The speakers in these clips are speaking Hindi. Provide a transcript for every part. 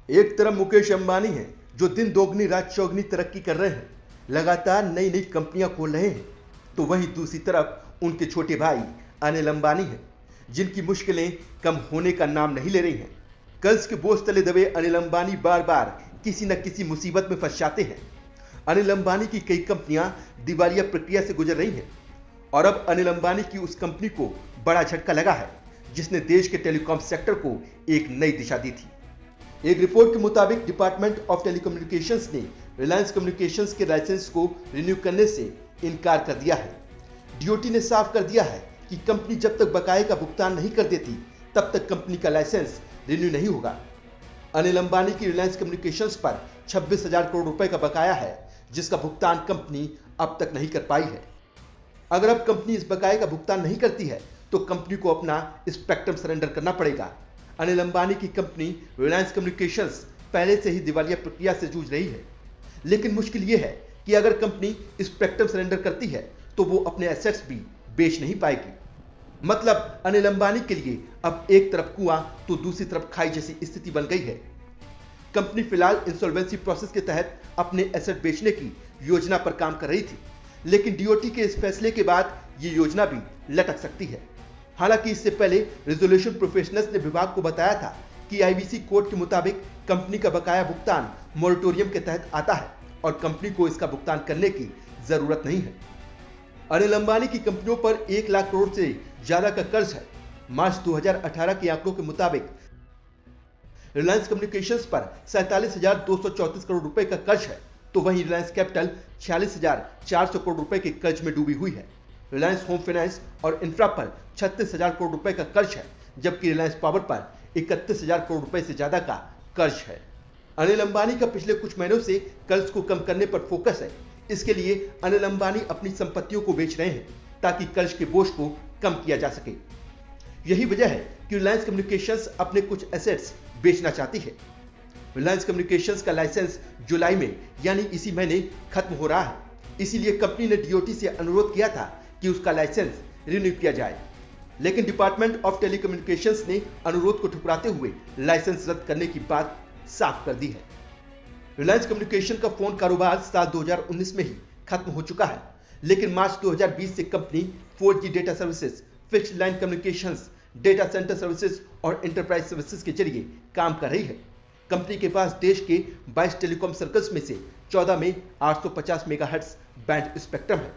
एक तरफ मुकेश अंबानी हैं जो दिन दोगुनी रात चौगुनी तरक्की कर रहे हैं, लगातार नई नई कंपनियां खोल रहे हैं, तो वहीं दूसरी तरफ उनके छोटे भाई अनिल अंबानी हैं जिनकी मुश्किलें कम होने का नाम नहीं ले रही हैं। कर्ज के बोझ तले दबे अनिल अंबानी बार बार किसी न किसी मुसीबत में फंस जाते हैं। अनिल अंबानी की कई कंपनियां दिवालिया प्रक्रिया से गुजर रही हैं और अब अनिल अंबानी की उस कंपनी को बड़ा झटका लगा है जिसने देश के टेलीकॉम सेक्टर को एक नई दिशा दी थी। एक रिपोर्ट के मुताबिक डिपार्टमेंट ऑफ टेलीकम्युनिकेशंस ने रिलायंस कम्युनिकेशंस के लाइसेंस को रिन्यू करने से इनकार कर दिया है। डीओटी ने साफ कर दिया है कि कंपनी जब तक बकाये का भुगतान नहीं कर देती तब तक कंपनी का लाइसेंस रिन्यू नहीं होगा। अनिल अंबानी की रिलायंस कम्युनिकेशंस पर 26,000 करोड़ रुपए का बकाया है जिसका भुगतान कंपनी अब तक नहीं कर पाई है। अगर अब कंपनी इस बकाये का भुगतान नहीं करती है तो कंपनी को अपना स्पेक्ट्रम सरेंडर करना पड़ेगा। अनिल अंबानी की कंपनी रिलायंस कम्युनिकेशंस पहले से ही दिवालिया प्रक्रिया से जूझ रही है, लेकिन मुश्किल यह है कि अगर कंपनी स्पेक्ट्रम सरेंडर करती है तो वो अपने एसेट्स भी बेच नहीं पाएगी। मतलब अनिल अंबानी के लिए अब एक तरफ कुआं तो दूसरी तरफ खाई जैसी स्थिति बन गई है। कंपनी फिलहाल इंसॉल्वेंसी प्रोसेस के तहत अपने एसेट बेचने की योजना पर काम कर रही थी, लेकिन डीओटी के इस फैसले के बाद ये योजना भी लटक सकती है। हालांकि इससे पहले रेजोल्यूशन प्रोफेशनल्स ने विभाग को बताया था कि आईबीसी कोड के मुताबिक कंपनी का बकाया भुगतान मोरेटोरियम के तहत आता है और कंपनी को इसका भुगतान करने की जरूरत नहीं है। अनिल अंबानी की कंपनियों पर 1 लाख करोड़ से ज्यादा का कर्ज है। मार्च 2018 के आंकड़ों के मुताबिक रिलायंस कम्युनिकेशंस पर 47,234 करोड़ रुपए का कर्ज है, तो वहीं रिलायंस कैपिटल 46,400 करोड़ रुपए के कर्ज में डूबी हुई है। रिलायंस होम फाइनेंस और इंफ्रा पर 36,000 करोड़ रुपए का कर्ज है, जबकि रिलायंस पावर पर 31,000 करोड़ रुपए से ज्यादा का कर्ज है। अनिल अंबानी का पिछले कुछ महीनों से कर्ज को कम करने पर फोकस है। इसके लिए अनिल अंबानी अपनी संपत्तियों को बेच रहे हैं ताकि कर्ज के बोझ को कम किया जा सके। यही वजह है कि रिलायंस कम्युनिकेशंस अपने कुछ एसेट्स बेचना चाहती है। रिलायंस कम्युनिकेशंस का लाइसेंस जुलाई में यानी इसी महीने खत्म हो रहा है, इसीलिए कंपनी ने डीओटी से अनुरोध किया था कि उसका लाइसेंस रिन्यू किया जाए, लेकिन डिपार्टमेंट ऑफ टेलीकम्युनिकेशंस ने अनुरोध को ठुकराते हुए लाइसेंस रद्द करने की बात साफ कर दी है। रिलायंस कम्युनिकेशन का फोन कारोबार साल 2019 में ही खत्म हो चुका है, लेकिन मार्च 2020 से company 4G data services, fixed line communications, data centre services और एंटरप्राइज सर्विसेज के जरिए काम कर रही है। कंपनी के पास देश के 22 टेलीकॉम सर्कल्स में से 14 में 850 मेगाहर्ट्ज बैंड स्पेक्ट्रम है।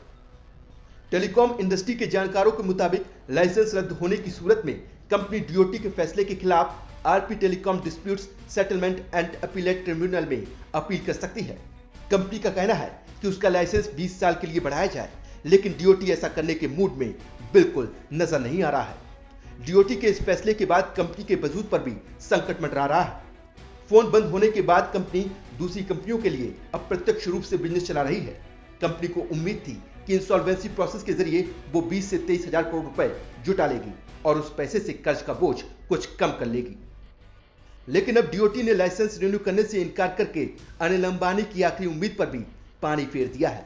टेलीकॉम इंडस्ट्री के जानकारों के मुताबिक लाइसेंस रद्द होने की सूरत में कंपनी डीओटी के फैसले के खिलाफ RP telecom disputes settlement and appellate tribunal में अपील कर सकती है। कंपनी का कहना है कि उसका लाइसेंस 20 साल के लिए बढ़ाया जाए, लेकिन डीओटी ऐसा करने के मूड में बिल्कुल नजर नहीं आ रहा है। डीओटी के इस फैसले के बाद कंपनी के वजूद पर भी संकट मंडरा रहा है। फोन बंद होने के बाद कंपनी दूसरी कंपनियों के लिए अप्रत्यक्ष रूप से बिजनेस चला रही है। कंपनी को उम्मीद थी कि इंसॉल्वेंसी प्रोसेस के जरिए वो 20 से 23,000 करोड़ रुपए जुटा लेगी और उस पैसे से कर्ज का बोझ कुछ कम कर लेगी, लेकिन अब डीओटी ने लाइसेंस रिन्यू करने से इनकार करके अनिल अंबानी की आखिरी उम्मीद पर भी पानी फेर दिया है।